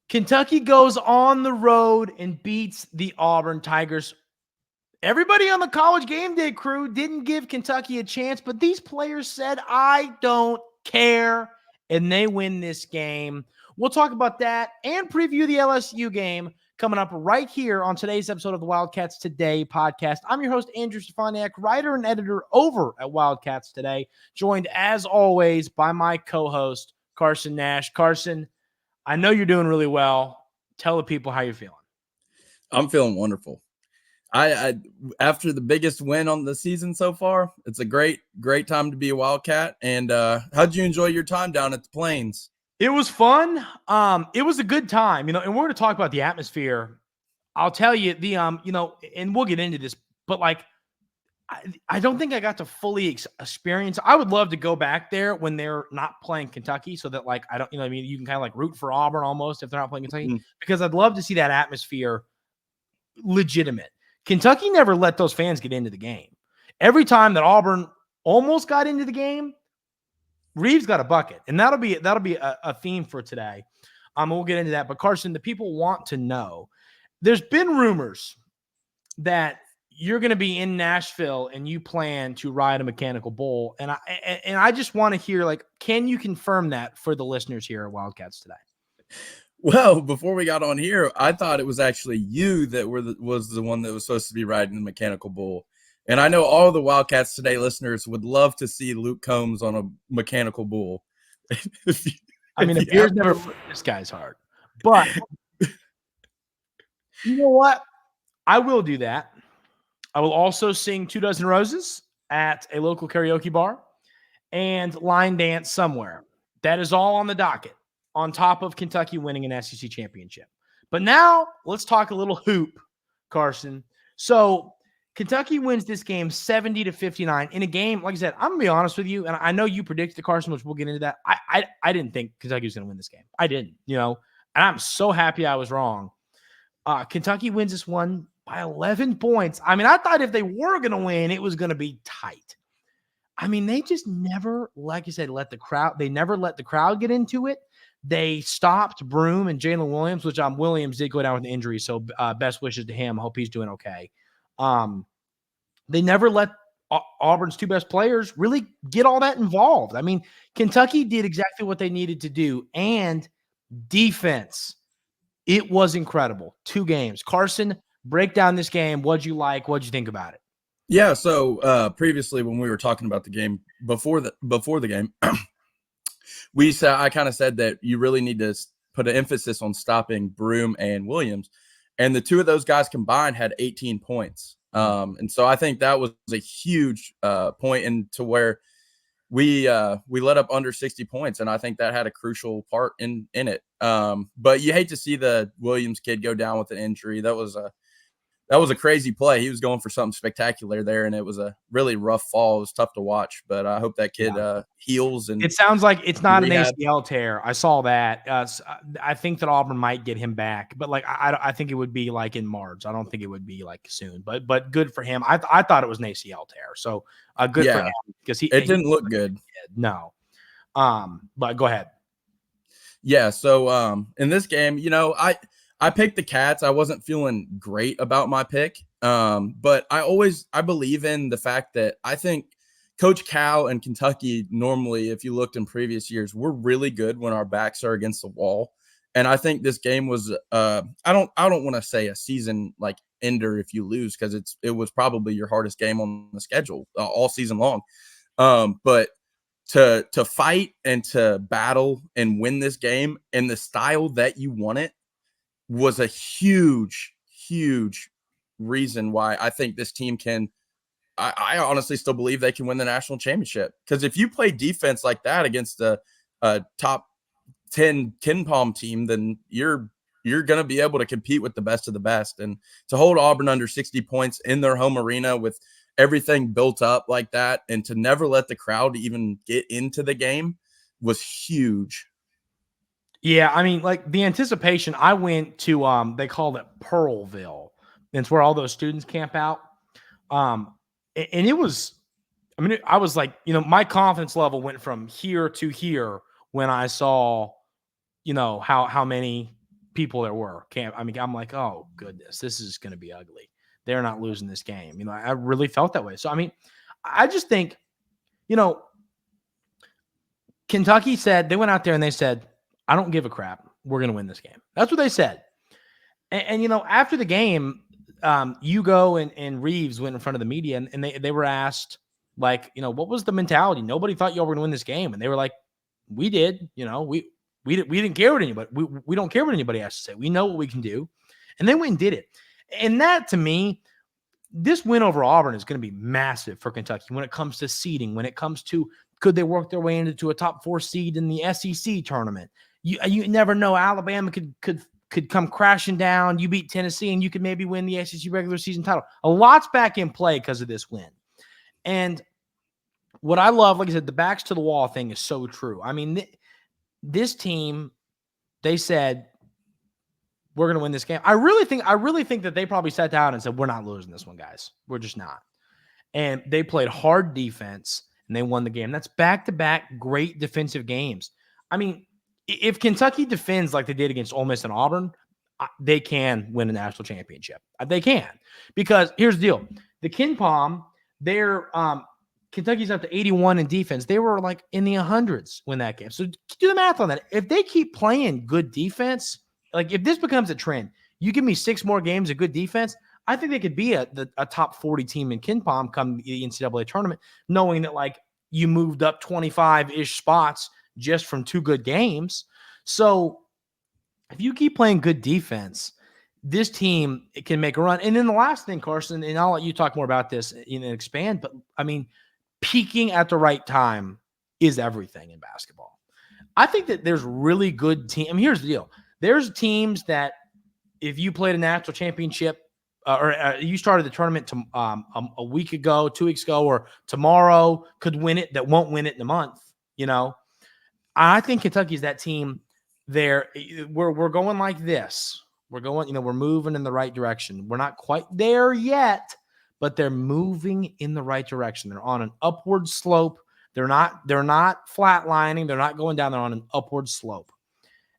Kentucky goes on the road and beats the Auburn Tigers. Everybody on the College GameDay crew didn't give Kentucky a chance, but these players said, I don't care, and they win this game. We'll talk about that and preview the LSU game coming up right here on today's episode of the Wildcats Today podcast. I'm your host, Andrew Stefaniak, writer and editor over at Wildcats Today, joined as always by my co-host, Carson Nash. Carson, I know you're doing really well. Tell the people how you're feeling. I'm feeling wonderful. I after the biggest win on the season so far, it's a great time to be a Wildcat. And how'd you enjoy your time down at the Plains? It was fun. It was a good time, and we're going to talk about the atmosphere. I'll tell you and we'll get into this, but I don't think I got to fully experience. I would love to go back there when they're not playing Kentucky, so that I don't, you can kind of root for Auburn almost if they're not playing Kentucky, because I'd love to see that atmosphere legitimate. Kentucky never let those fans get into the game. Every time that Auburn almost got into the game, Reeves got a bucket, and that'll be a theme for today. We'll get into that. But Carson, the people want to know. There's been rumors that you're going to be in Nashville and you plan to ride a mechanical bull, and I just want to hear can you confirm that for the listeners here at Wildcats Today? Well, before we got on here, I thought it was actually you that was the one that was supposed to be riding the mechanical bull. And I know all the Wildcats Today listeners would love to see Luke Combs on a mechanical bull. If beer's never this guy's heart. But you know what? I will do that. I will also sing 2 Dozen Roses at a local karaoke bar and line dance somewhere. That is all on the docket, on top of Kentucky winning an SEC championship. But now let's talk a little hoop, Carson. So Kentucky wins this game 70-59 in a game. Like I said, I'm going to be honest with you, and I know you predicted Carson, which we'll get into that. I didn't think Kentucky was going to win this game. I didn't, and I'm so happy I was wrong. Kentucky wins this one by 11 points. I thought if they were going to win, it was going to be tight. They just never, like you said, never let the crowd get into it. They stopped Broome and Jalen Williams, which Williams did go down with an injury, so best wishes to him. Hope he's doing okay. They never let Auburn's 2 best players really get all that involved. Kentucky did exactly what they needed to do, and defense, it was incredible. 2 games. Carson, break down this game. What'd you like? What'd you think about it? Yeah, so previously when we were talking about the game before the game, I kind of said that you really need to put an emphasis on stopping Broome and Williams, and the 2 of those guys combined had 18 points. And so I think that was a huge point into where we let up under 60 points, and I think that had a crucial part in it. But you hate to see the Williams kid go down with an injury. That was a crazy play. He was going for something spectacular there, and it was a really rough fall. It was tough to watch, but I hope that kid heals. And it sounds like it's not an ACL tear. I saw that. I think that Auburn might get him back, but I think it would be in March. I don't think it would be soon. But good for him. I thought it was an ACL tear, so good for him because it didn't look good. No, but go ahead. Yeah. So in this game, I picked the Cats. I wasn't feeling great about my pick, but I believe in the fact that I think Coach Cal and Kentucky normally, if you looked in previous years, we're really good when our backs are against the wall. And I think this game was I don't want to say a season ender if you lose, because it was probably your hardest game on the schedule all season long. But to fight and to battle and win this game in the style that you won it was a huge reason why I think this team can. I honestly still believe they can win the national championship, because if you play defense like that against a top 10 Ken Palm team, then you're going to be able to compete with the best of the best. And to hold Auburn under 60 points in their home arena with everything built up like that, and to never let the crowd even get into the game was huge. Yeah, the anticipation, I went to, they called it Pearlville. It's where all those students camp out. And it was, I was my confidence level went from here to here when I saw, how many people there were. I'm like, oh goodness, this is going to be ugly. They're not losing this game. I really felt that way. So, I just think, Kentucky said, they went out there and they said, I don't give a crap. We're going to win this game. That's what they said. And after the game, Hugo and Reeves went in front of the media and they were asked, like, what was the mentality? Nobody thought y'all were going to win this game. And they were like, we did, we didn't care what anybody, we don't care what anybody has to say. We know what we can do. And they went and did it. And that, to me, this win over Auburn is going to be massive for Kentucky when it comes to seeding, when it comes to could they work their way into a top 4 seed in the SEC tournament. You never know. Alabama could come crashing down. You beat Tennessee, and you could maybe win the SEC regular season title. A lot's back in play because of this win. And what I love, like I said, the backs to the wall thing is so true. This team, they said, we're going to win this game. I really think that they probably sat down and said, we're not losing this one, guys. We're just not. And they played hard defense, and they won the game. That's back-to-back great defensive games. If Kentucky defends like they did against Ole Miss and Auburn, they can win a national championship. They can. Because here's the deal. The KenPom, Kentucky's up to 81 in defense. They were like in the 100s when that game. So do the math on that. If they keep playing good defense, like if this becomes a trend, you give me 6 more games of good defense, I think they could be a top 40 team in KenPom come the NCAA tournament, knowing that like you moved up 25-ish spots just from 2 good games. So if you keep playing good defense, this team can make a run. And then the last thing, Carson, and I'll let you talk more about this and expand, but peaking at the right time is everything in basketball. I think that there's really good teams. Here's the deal. There's teams that if you played a national championship or you started the tournament a week ago, 2 weeks ago, or tomorrow could win it that won't win it in a month, I think Kentucky's that team there. We're going like this. We're going, we're moving in the right direction. We're not quite there yet, but they're moving in the right direction. They're on an upward slope. They're not flatlining. They're not going down. They're on an upward slope.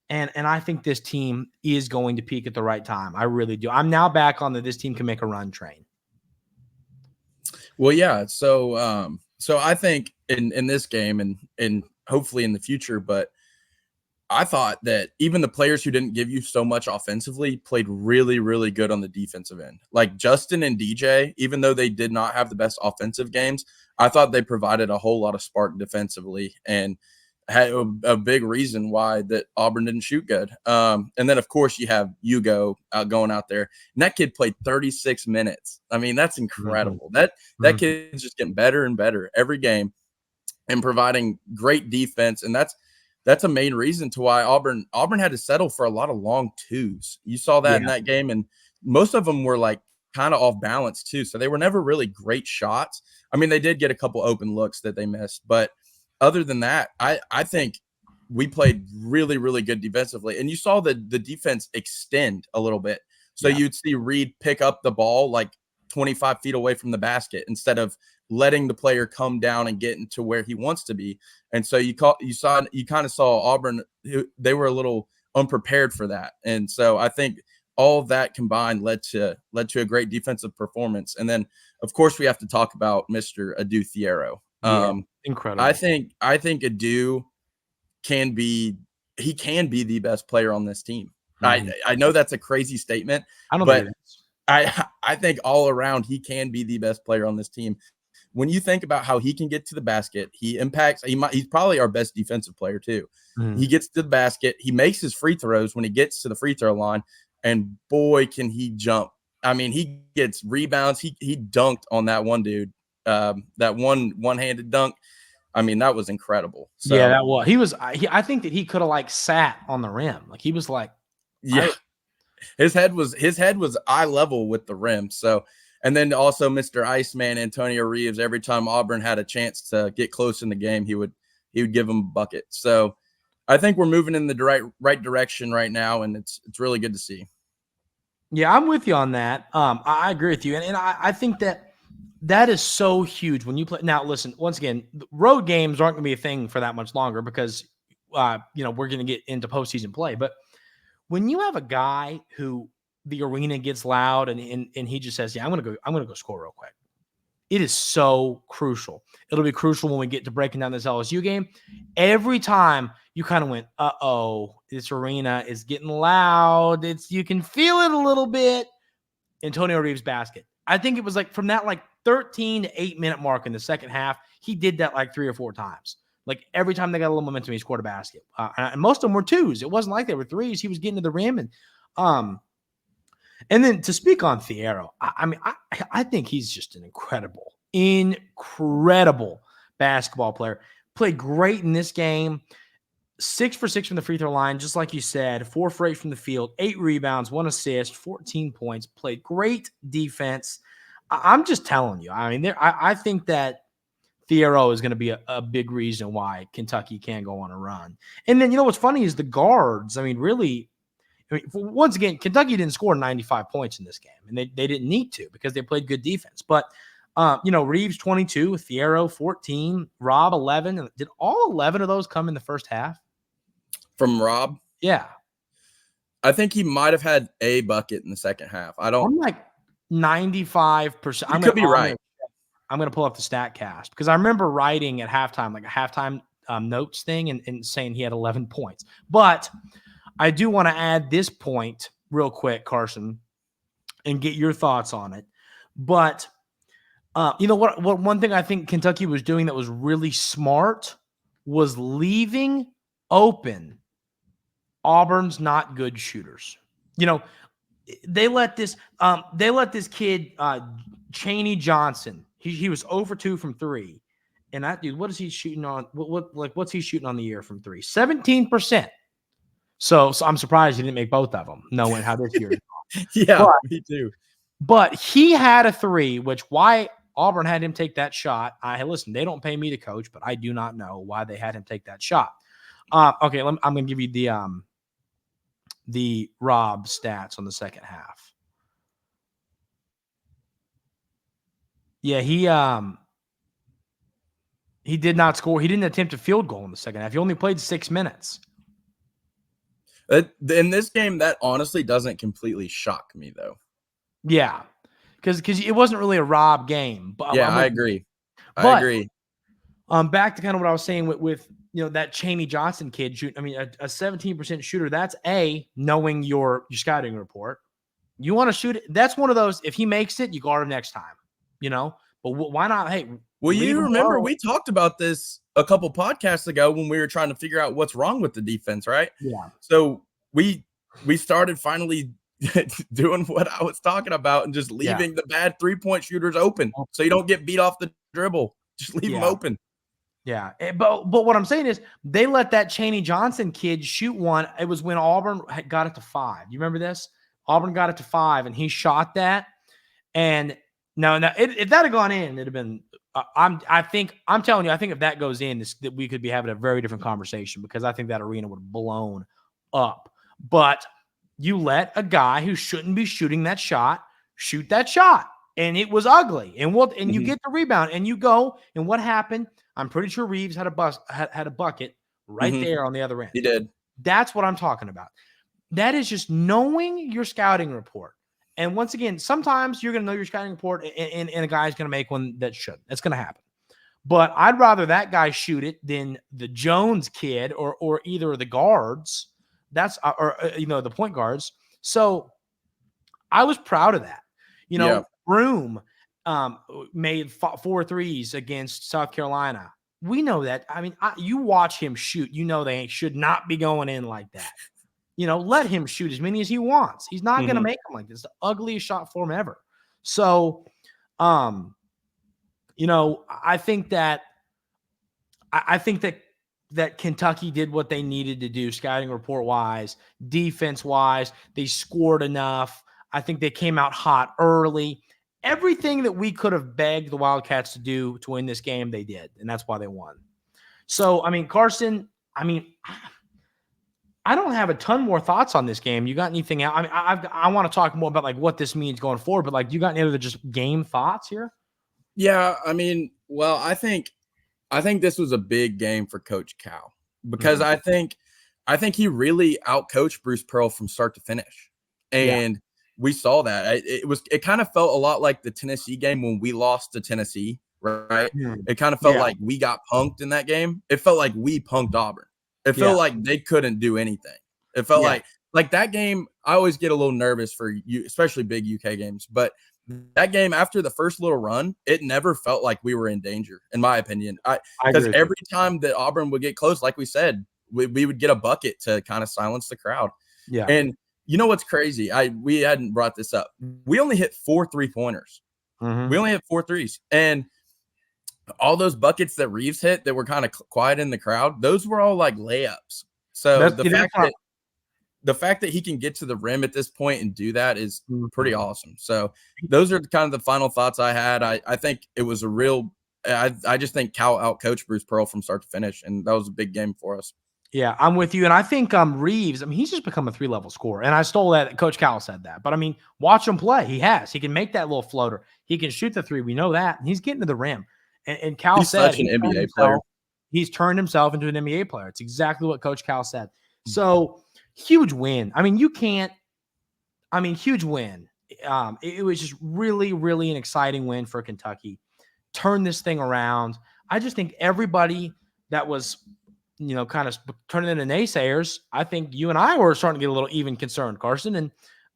And I think this team is going to peak at the right time. I really do. I'm now back on this team can make a run train. Well, yeah. So I think in this game and hopefully in the future, but I thought that even the players who didn't give you so much offensively played really, really good on the defensive end. Like Justin and DJ, even though they did not have the best offensive games, I thought they provided a whole lot of spark defensively and had a big reason why that Auburn didn't shoot good. And then, of course, you have Hugo going out there. And that kid played 36 minutes. That's incredible. Mm-hmm. That kid's just getting better and better every game and providing great defense. And that's a main reason to why Auburn had to settle for a lot of long twos. You saw that in that game, and most of them were like kind of off balance too. So they were never really great shots. They did get a couple open looks that they missed, but other than that, I think we played really, really good defensively. And you saw the defense extend a little bit. So you'd see Reed pick up the ball like 25 feet away from the basket instead of letting the player come down and get into where he wants to be. And so you kind of saw Auburn, they were a little unprepared for that. And so I think all of that combined led to a great defensive performance. And then of course we have to talk about Mr. Adu Thiero. Incredible. I think Adu can be the best player on this team. Mm-hmm. I know that's a crazy statement, but I think all around he can be the best player on this team. When you think about how he can get to the basket, he's probably our best defensive player too. Mm. He gets to the basket, he makes his free throws when he gets to the free throw line, and boy, can he jump. He gets rebounds. He dunked on that one dude. That one-handed dunk. That was incredible. So, yeah, that was. I think that he could have like sat on the rim. Like he was like, yeah. His head was eye level with the rim. So, and then also Mr. Iceman Antonio Reeves. Every time Auburn had a chance to get close in the game, he would give him a bucket. So, I think we're moving in the right direction right now, and it's really good to see. Yeah, I'm with you on that. I agree with you, and I think that is so huge when you play. Now, listen, once again, road games aren't going to be a thing for that much longer because, we're going to get into postseason play. But when you have a guy who the arena gets loud and he just says, yeah, I'm going to go score real quick. It is so crucial. It'll be crucial when we get to breaking down this LSU game. Every time you kind of went, this arena is getting loud. You can feel it a little bit. Antonio Reeves basket. I think it was like from that 13 to 8 minute mark in the second half, he did that 3 or 4 times. Like every time they got a little momentum, he scored a basket. And most of them were twos. It wasn't like they were threes. He was getting to the rim. And then to speak on Thiero, I think he's just an incredible basketball player. Played great in this game. 6 for 6 from the free throw line, just like you said. 4 for 8 from the field. 8 rebounds, 1 assist, 14 points. Played great defense. I'm just telling you. I mean, I think that Thiero is going to be a big reason why Kentucky can't go on a run. And then, what's funny is the guards. I mean, really, once again, Kentucky didn't score 95 points in this game, and they didn't need to because they played good defense. But, Reeves 22, Thiero 14, Rob 11. Did all 11 of those come in the first half? From Rob? Yeah. I think he might have had a bucket in the second half. I'm like 95%. You could be right. I'm going to pull up the StatCast because I remember writing at halftime, like a halftime notes thing and saying he had 11 points. But I do want to add this point real quick, Carson, and get your thoughts on it. But what one thing I think Kentucky was doing that was really smart was leaving open Auburn's not good shooters. They let this kid Chaney Johnson. He was 0 for 2 from 3. And that dude, what is he shooting on? What's he shooting on the year from 3? 17%. So I'm surprised he didn't make both of them, knowing how this year is going. Yeah, me too. But he had a 3, which why Auburn had him take that shot. Listen, they don't pay me to coach, but I do not know why they had him take that shot. Okay, I'm going to give you the Rob stats on the second half. Yeah, he did not score. He didn't attempt a field goal in the second half. He only played 6 minutes. In this game, that honestly doesn't completely shock me, though. Yeah, because it wasn't really a Rob game. But yeah, I agree. I agree. Back to kind of what I was saying with that Chaney Johnson kid shoot. I mean, a 17% shooter. That's knowing your scouting report. You want to shoot it. That's one of those. If he makes it, you guard him next time. But why not? Hey, well, you remember we talked about this a couple podcasts ago when we were trying to figure out what's wrong with the defense, right? Yeah. So we started finally doing what I was talking about and just leaving the bad 3-point shooters open so you don't get beat off the dribble. Just leave them open. Yeah. But what I'm saying is they let that Chaney Johnson kid shoot one. It was when Auburn got it to 5. You remember this? Auburn got it to 5 and he shot that. And no, if that had gone in, it'd have been. I'm telling you, I think if that goes in, that we could be having a very different conversation because I think that arena would have blown up. But you let a guy who shouldn't be shooting that shot shoot that shot, and it was ugly. And you get the rebound, and you go. And what happened? I'm pretty sure Reeves had a bucket right there on the other end. He did. That's what I'm talking about. That is just knowing your scouting report. And once again, sometimes you're going to know your scouting report and a guy's going to make one that shouldn't. That's going to happen. But I'd rather that guy shoot it than the Jones kid or either of the guards. The point guards. So I was proud of that. Broom made 4 threes against South Carolina. We know that. I mean, you watch him shoot. They should not be going in like that. Let him shoot as many as he wants. He's not going to make them like this. The ugliest shot form ever. So, I think that Kentucky did what they needed to do, scouting report wise, defense wise. They scored enough. I think they came out hot early. Everything that we could have begged the Wildcats to do to win this game, they did, and that's why they won. So, Carson, I don't have a ton more thoughts on this game. You got anything else? I want to talk more about what this means going forward, but you got any other just game thoughts here? Yeah, I think this was a big game for Coach Cal because I think I think he really outcoached Bruce Pearl from start to finish. And we saw that. It kind of felt a lot like the Tennessee game when we lost to Tennessee, right? It kind of felt like we got punked in that game. It felt like we punked Auburn. It felt like they couldn't do anything. It felt like that game. I always get a little nervous for you, especially big UK games. But that game, after the first little run, it never felt like we were in danger, in my opinion. Because every time that Auburn would get close, like we said, we would get a bucket to kind of silence the crowd. Yeah. And you know what's crazy? We hadn't brought this up. We only hit 4 3-pointers. We only hit 4 threes. And all those buckets that Reeves hit that were kind of quiet in the crowd, those were all like layups. So the fact that he can get to the rim at this point and do that is pretty awesome. So those are kind of the final thoughts I had. I think it was a real I just think Cal outcoached Bruce Pearl from start to finish, and that was a big game for us. Yeah, I'm with you. And I think Reeves, he's just become a 3-level scorer. And I stole that. Coach Cal said that. But, watch him play. He can make that little floater. He can shoot the 3. We know that. And he's getting to the rim. And Cal said such an NBA player. He's turned himself into an NBA player. It's exactly what Coach Cal said. So, huge win. Huge win. It was just really, really an exciting win for Kentucky. Turn this thing around. I just think everybody that was – kind of turning into naysayers, I think you and I were starting to get a little even concerned, Carson.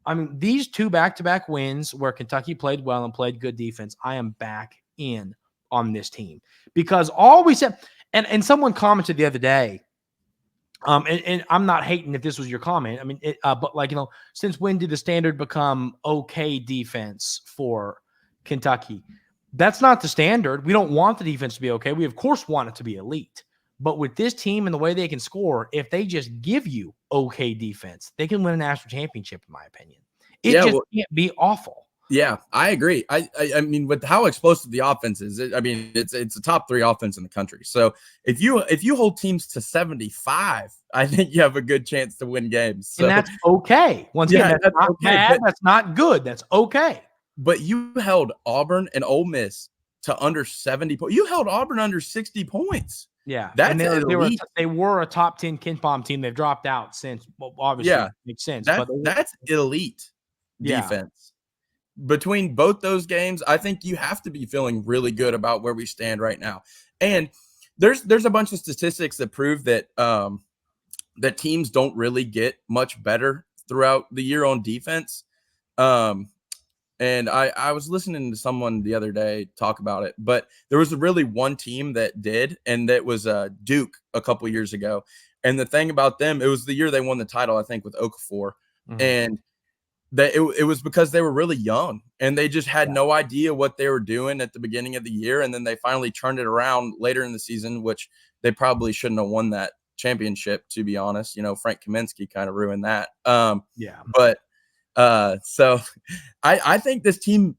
And these 2 back-to-back wins where Kentucky played well and played good defense, I am back in on this team because all we said, and someone commented the other day, and I'm not hating if this was your comment. But since when did the standard become okay defense for Kentucky? That's not the standard. We don't want the defense to be okay. We of course want it to be elite. But with this team and the way they can score, if they just give you okay defense, they can win a national championship, in my opinion. It can't be awful. Yeah, I agree. I mean, with how explosive the offense is, it's a top 3 offense in the country. So if you hold teams to 75, I think you have a good chance to win games. So, and that's okay. Once again, that's not bad. That's not good. That's okay. But you held Auburn and Ole Miss to under 70 points. You held Auburn under 60 points. Yeah, that's they were a top 10 KenPom team. They've dropped out since. Well, obviously, it makes sense. That's elite defense. Between both those games, I think you have to be feeling really good about where we stand right now. And there's a bunch of statistics that prove that that teams don't really get much better throughout the year on defense. And I was listening to someone the other day talk about it, but there was really one team that did, and that was Duke a couple years ago. And the thing about them, it was the year they won the title, I think, with Okafor. And that it was because they were really young, and they just had no idea what they were doing at the beginning of the year. And then they finally turned it around later in the season, which they probably shouldn't have won that championship, to be honest. Frank Kaminsky kind of ruined that. But so I think this team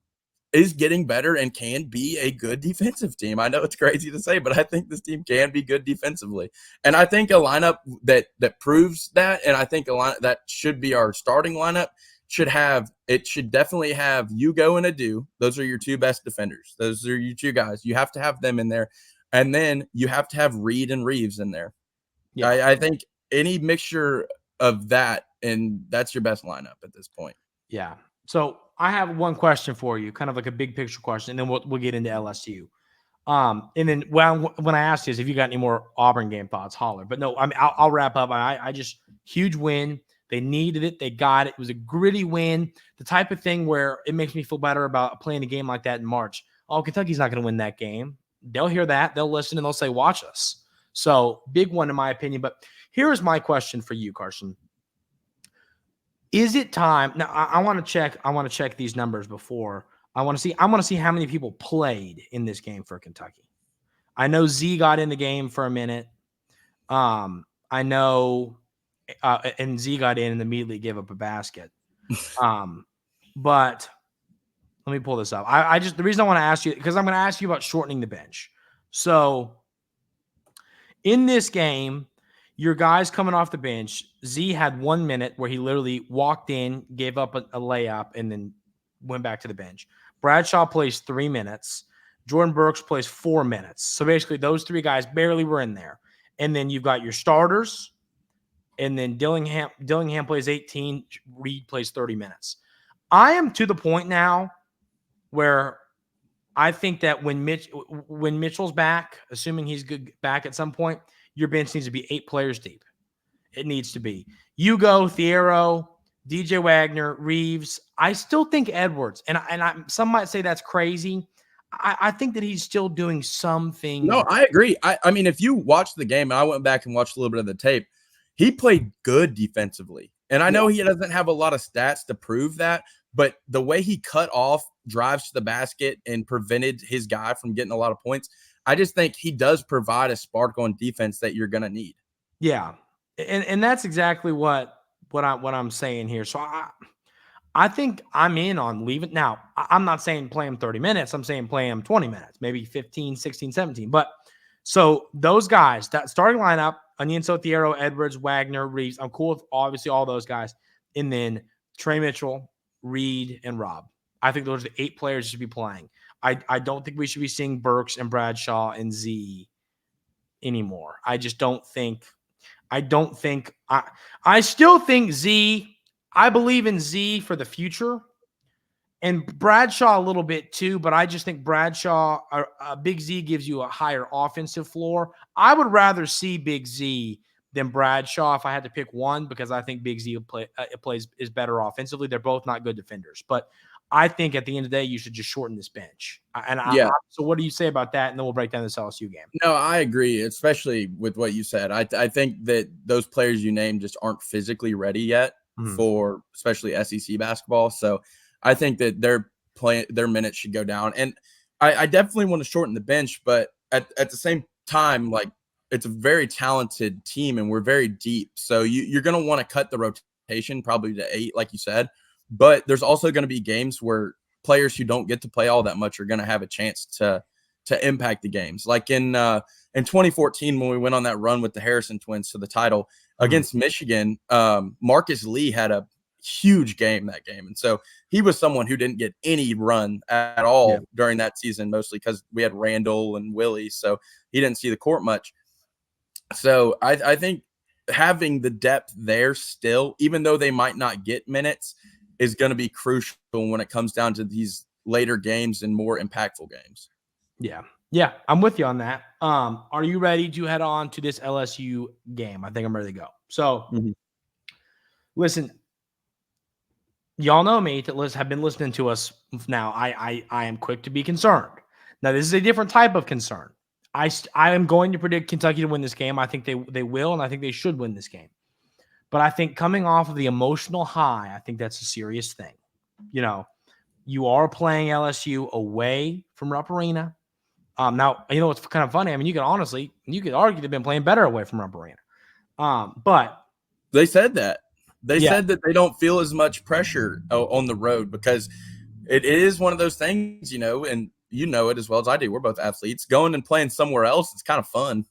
is getting better and can be a good defensive team. I know it's crazy to say, but I think this team can be good defensively. And I think a lineup that proves that, and I think a lineup that should be our starting lineup, should definitely have Hugo and Adu. Those are your 2 best defenders. Those are your 2 guys. You have to have them in there. And then you have to have Reed and Reeves in there. Yeah. I think any mixture of that, and that's your best lineup at this point. Yeah. So I have one question for you, kind of like a big picture question, and then we'll get into LSU. And then when I asked you, if you got any more Auburn game thoughts, holler. But no, I'll wrap up. I just huge win. They needed it. They got it. It was a gritty win. The type of thing where it makes me feel better about playing a game like that in March. Oh, Kentucky's not going to win that game. They'll hear that. They'll listen and they'll say, watch us. So big one in my opinion. But here is my question for you, Carson. Is it time? Now I want to check these numbers before. I want to see how many people played in this game for Kentucky. I know Z got in the game for a minute. I know, and Z got in and immediately gave up a basket. But let me pull this up. The reason I want to ask you, because I'm going to ask you about shortening the bench. So in this game, your guys coming off the bench, Z had 1 minute where he literally walked in, gave up a layup, and then went back to the bench. Bradshaw plays 3 minutes. Jordan Burks plays 4 minutes. So basically those 3 guys barely were in there. And then you've got your starters, and then Dillingham plays 18, Reed plays 30 minutes. I am to the point now where I think that when Mitchell's back, assuming he's good back at some point, your bench needs to be 8 players deep. It needs to be Hugo, Thiero, DJ Wagner, Reeves. I still think Edwards, and some might say that's crazy. I think that he's still doing some things. No, I agree. I mean, if you watch the game, and I went back and watched a little bit of the tape, he played good defensively. And I know he doesn't have a lot of stats to prove that, but the way he cut off drives to the basket and prevented his guy from getting a lot of points, I just think he does provide a spark on defense that you're going to need. Yeah. And that's exactly what I'm saying here. So I think I'm in on leaving. Now, I'm not saying play him 30 minutes. I'm saying play him 20 minutes, maybe 15, 16, 17. But so those guys, that starting lineup, Anienso, Thiero, Edwards, Wagner, Reeves, I'm cool with obviously all those guys. And then Trey Mitchell, Reed, and Rob. I think those are the 8 players should be playing. I don't think we should be seeing Burks and Bradshaw and Z anymore. I just don't think – I still think Z – I believe in Z for the future and Bradshaw a little bit too, but I just think Bradshaw Big Z gives you a higher offensive floor. I would rather see Big Z than Bradshaw if I had to pick one because I think Big Z is better offensively. They're both not good defenders, but I think at the end of the day, you should just shorten this bench. So what do you say about that? And then we'll break down this LSU game. No, I agree, especially with what you said. I think that those players you named just aren't physically ready yet for especially SEC basketball. So I think that their minutes should go down. And I definitely want to shorten the bench, but at the same time, like it's a very talented team and we're very deep. So you're going to want to cut the rotation probably to 8, like you said. But there's also going to be games where players who don't get to play all that much are going to have a chance to impact the games. Like in 2014, when we went on that run with the Harrison twins to the title against Michigan, Marcus Lee had a huge game that game. And so he was someone who didn't get any run at all during that season, mostly because we had Randall and Willie. So he didn't see the court much. So I think having the depth there still, even though they might not get minutes, is going to be crucial when it comes down to these later games and more impactful games. Yeah, I'm with you on that. Are you ready to head on to this LSU game? I think I'm ready to go. So, listen, y'all know me that have been listening to us now. I am quick to be concerned. Now, this is a different type of concern. I am going to predict Kentucky to win this game. I think they will, and I think they should win this game. But I think coming off of the emotional high, I think that's a serious thing. You know, you are playing LSU away from Rupp Arena. Now, you know what's kind of funny? I mean, you could argue they've been playing better away from Rupp Arena. But they said that. They said that they don't feel as much pressure on the road because it is one of those things, you know, and you know it as well as I do. We're both athletes. Going and playing somewhere else, it's kind of fun.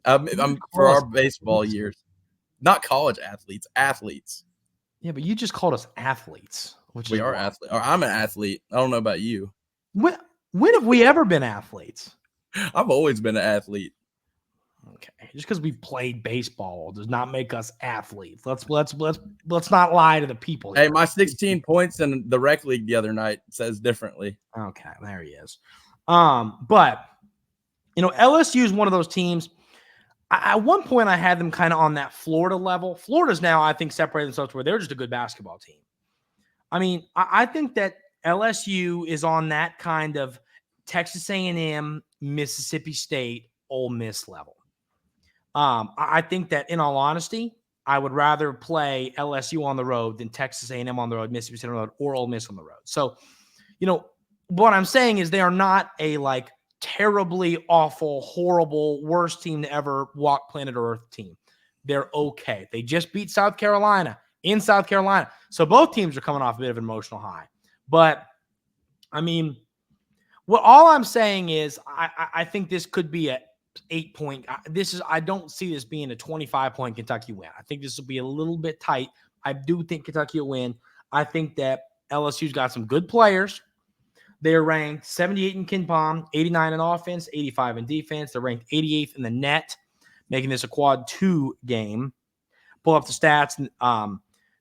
For our baseball years. Not college athletes. Yeah, but you just called us athletes. We are athletes. Or I'm an athlete. I don't know about you. When have we ever been athletes? I've always been an athlete. Okay, just because we played baseball does not make us athletes. Let's not lie to the people here. Hey, my 16 points in the rec league the other night says differently. Okay, there he is. But you know, LSU is one of those teams. At one point, I had them kind of on that Florida level. Florida's now, I think, separated themselves where they're just a good basketball team. I mean, I think that LSU is on that kind of Texas A&M, Mississippi State, Ole Miss level. I think that, in all honesty, I would rather play LSU on the road than Texas A&M on the road, Mississippi State on the road, or Ole Miss on the road. So, you know, what I'm saying is they are not a, like, terribly awful, horrible, worst team to ever walk planet Earth team. They're okay. They just beat South Carolina in South Carolina. So both teams are coming off a bit of an emotional high. But, I mean, all I'm saying is I think this could be a 8-point. I don't see this being a 25-point Kentucky win. I think this will be a little bit tight. I do think Kentucky will win. I think that LSU's got some good players. They're ranked 78 in KenPom, 89 in offense, 85 in defense. They're ranked 88th in the net, making this a quad 2 game. pull up the stats.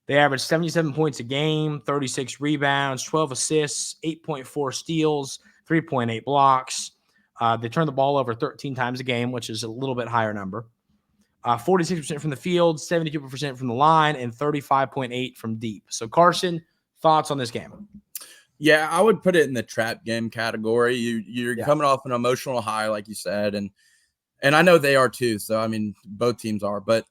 They averaged 77 points a game, 36 rebounds, 12 assists, 8.4 steals, 3.8 blocks. They turn the ball over 13 times a game, which is a little bit higher number. 46% from the field, 72% from the line, and 35.8 from deep. So, Carson, thoughts on this game? Yeah, I would put it in the trap game category. You're coming off an emotional high, like you said, and I know they are too. So, I mean, both teams are, but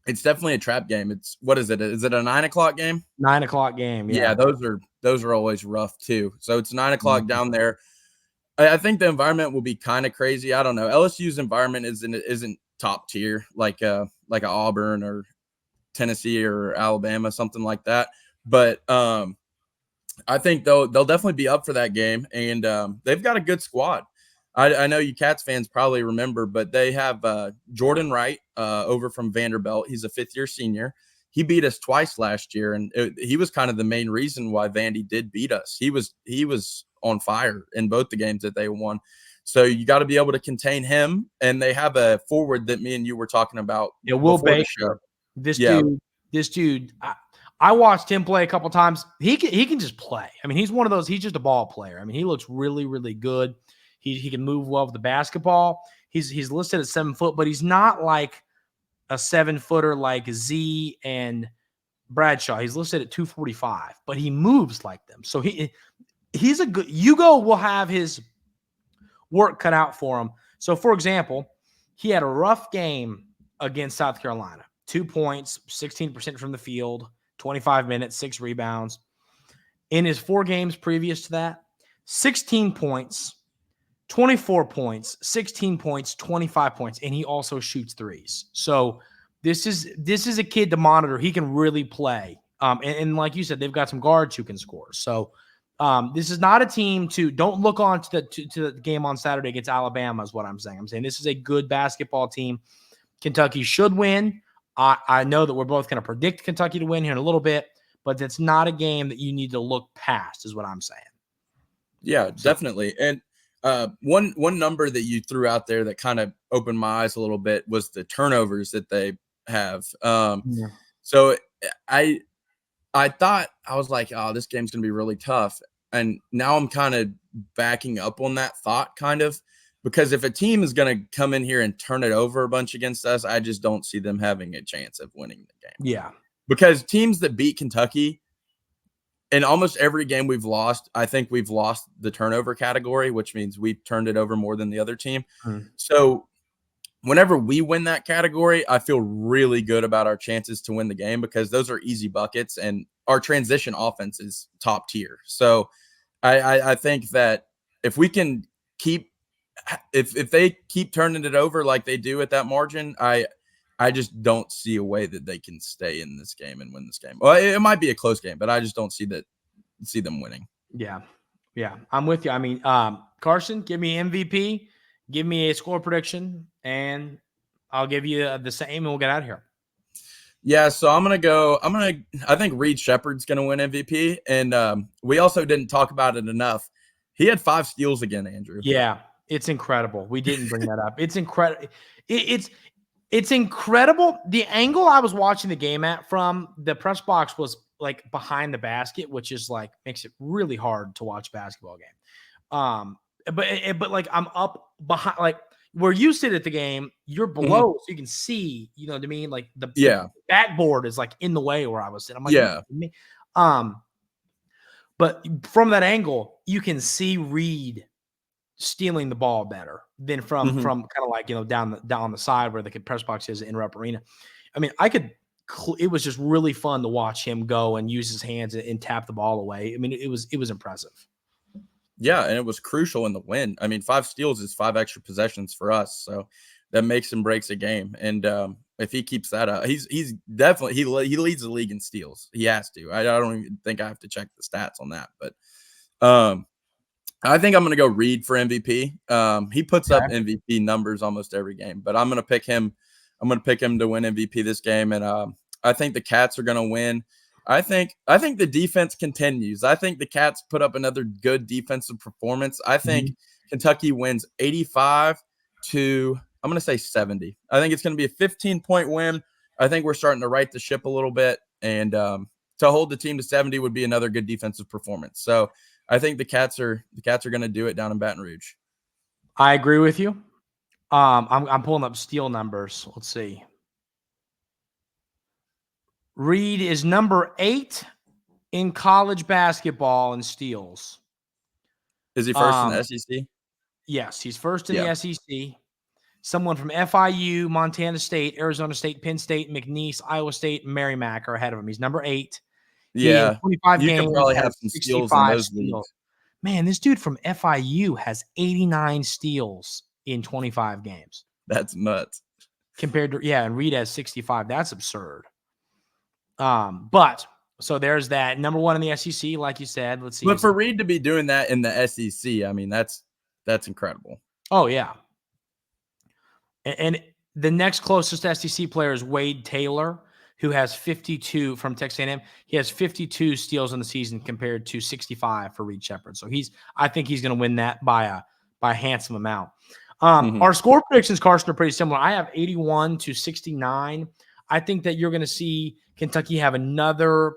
it's definitely a trap game. What is it? Is it a 9:00 game? 9:00 game. Yeah, those are always rough too. So it's 9:00 down there. I think the environment will be kind of crazy. I don't know. LSU's environment isn't top tier like a Auburn or Tennessee or Alabama, something like that. But I think they'll definitely be up for that game, and they've got a good squad. I know you Cats fans probably remember, but they have Jordan Wright over from Vanderbilt. He's a fifth-year senior. He beat us twice last year, and he was kind of the main reason why Vandy did beat us. He was on fire in both the games that they won. So you got to be able to contain him, and they have a forward that me and you were talking about. Yeah, Will Baker. This dude. I watched him play a couple times. He can just play. I mean, he's one of those. He's just a ball player. I mean, he looks really, really good. He can move well with the basketball. He's listed at 7 foot, but he's not like a 7-footer like Z and Bradshaw. He's listed at 245, but he moves like them. So he's a good. Hugo will have his work cut out for him. So, for example, he had a rough game against South Carolina. 2 points, 16% from the field, 25 minutes, 6 rebounds. In his 4 games previous to that, 16 points, 24 points, 16 points, 25 points, and he also shoots threes. So this is a kid to monitor. He can really play. And like you said, they've got some guards who can score. So this is not a team don't look on to the game on Saturday against Alabama is what I'm saying. I'm saying this is a good basketball team. Kentucky should win. I know that we're both going to predict Kentucky to win here in a little bit, but it's not a game that you need to look past is what I'm saying. Yeah, definitely. And one number that you threw out there that kind of opened my eyes a little bit was the turnovers that they have. So I thought, I was like, oh, this game's going to be really tough. And now I'm kind of backing up on that thought kind of, because if a team is going to come in here and turn it over a bunch against us, I just don't see them having a chance of winning the game. Yeah. Because teams that beat Kentucky, in almost every game we've lost, I think we've lost the turnover category, which means we've turned it over more than the other team. So whenever we win that category, I feel really good about our chances to win the game because those are easy buckets and our transition offense is top tier. So I think that if we can if they keep turning it over like they do at that margin, I just don't see a way that they can stay in this game and win this game. Well, it might be a close game, but I just don't see them winning. Yeah. I'm with you. I mean, Carson, give me MVP, give me a score prediction, and I'll give you the same, and we'll get out of here. Yeah, so I think Reed Shepherd's going to win MVP, and we also didn't talk about it enough. He had 5 steals again, Andrew. Yeah, it's incredible. We didn't bring that up. It's incredible. It's incredible. The angle I was watching the game at from the press box was like behind the basket, which is like makes it really hard to watch a basketball game. But like I'm up behind, like where you sit at the game, you're below, so you can see. You know what I mean? Like the backboard is like in the way where I was sitting. I'm like, but from that angle, you can see Reed stealing the ball better than from kind of like, you know, down the side where the press box is in Rupp Arena. I mean, it was just really fun to watch him go and use his hands and tap the ball away. I mean, it was impressive. Yeah, and it was crucial in the win. I mean, 5 steals is 5 extra possessions for us, so that makes and breaks a game. And if he keeps that up, he's definitely he leads the league in steals. He has to. I don't even think I have to check the stats on that, but I think I'm going to go Reed for MVP. He puts up MVP numbers almost every game, but I'm going to pick him. I'm going to pick him to win MVP this game, and I think the Cats are going to win. I think the defense continues. I think the Cats put up another good defensive performance. I think Kentucky wins 85 to, I'm going to say 70. I think it's going to be a 15-point win. I think we're starting to right the ship a little bit, and to hold the team to 70 would be another good defensive performance. So I think the Cats are going to do it down in Baton Rouge. I agree with you. I'm pulling up steal numbers. Let's see. Reed is number 8 in college basketball in steals. Is he first in the SEC? Yes, he's first in the SEC. Someone from FIU, Montana State, Arizona State, Penn State, McNeese, Iowa State, and Merrimack are ahead of him. He's number 8. Yeah, in 25 you games, could probably has have some steals in those leagues. Man, this dude from FIU has 89 steals in 25 games. That's nuts. Compared to, and Reed has 65. That's absurd. But so there's that. Number 1 in the SEC, like you said. Let's see. But for Reed to be doing that in the SEC, I mean, that's incredible. Oh, yeah. And the next closest SEC player is Wade Taylor, who has 52 from Texas A&M. He has 52 steals in the season compared to 65 for Reed Shepherd. So I think he's going to win that by a handsome amount. Our score predictions, Carson, are pretty similar. I have 81-69. I think that you're going to see Kentucky have another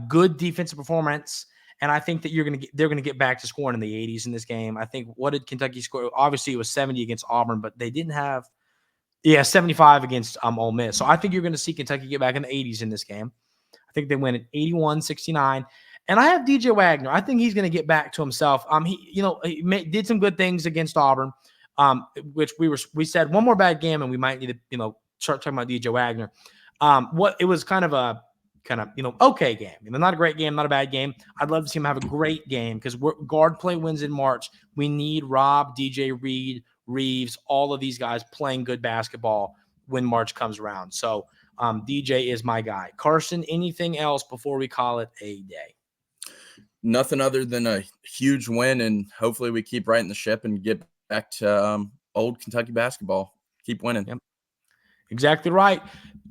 good defensive performance, and I think that they're going to get back to scoring in the 80s in this game. I think, what did Kentucky score? Obviously, it was 70 against Auburn, but they didn't have 75 against Ole Miss. So I think you're going to see Kentucky get back in the 80s in this game. I think they win at 81-69. And I have DJ Wagner. I think he's going to get back to himself. He did some good things against Auburn, which we said one more bad game and we might need to start talking about DJ Wagner. It was kind of a okay game. Not a great game, not a bad game. I'd love to see him have a great game because guard play wins in March. We need Rob, DJ Reed, Reeves, all of these guys playing good basketball when March comes around. So DJ is my guy. Carson, anything else before we call it a day? Nothing other than a huge win, and hopefully we keep righting the ship and get back to old Kentucky basketball. Keep winning. Yep. Exactly right.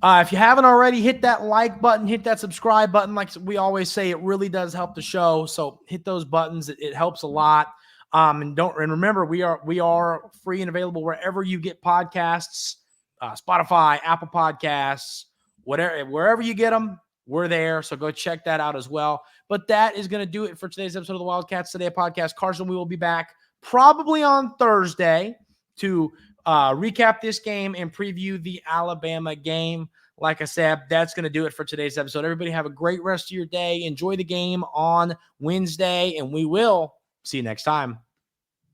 If you haven't already, hit that like button, hit that subscribe button. Like we always say, it really does help the show. So hit those buttons. It helps a lot. And remember, we are free and available wherever you get podcasts, Spotify, Apple Podcasts, wherever you get them, we're there. So go check that out as well. But that is going to do it for today's episode of the Wildcats Today Podcast. Carson, we will be back probably on Thursday to recap this game and preview the Alabama game. Like I said, that's going to do it for today's episode. Everybody have a great rest of your day. Enjoy the game on Wednesday, and we will see you next time.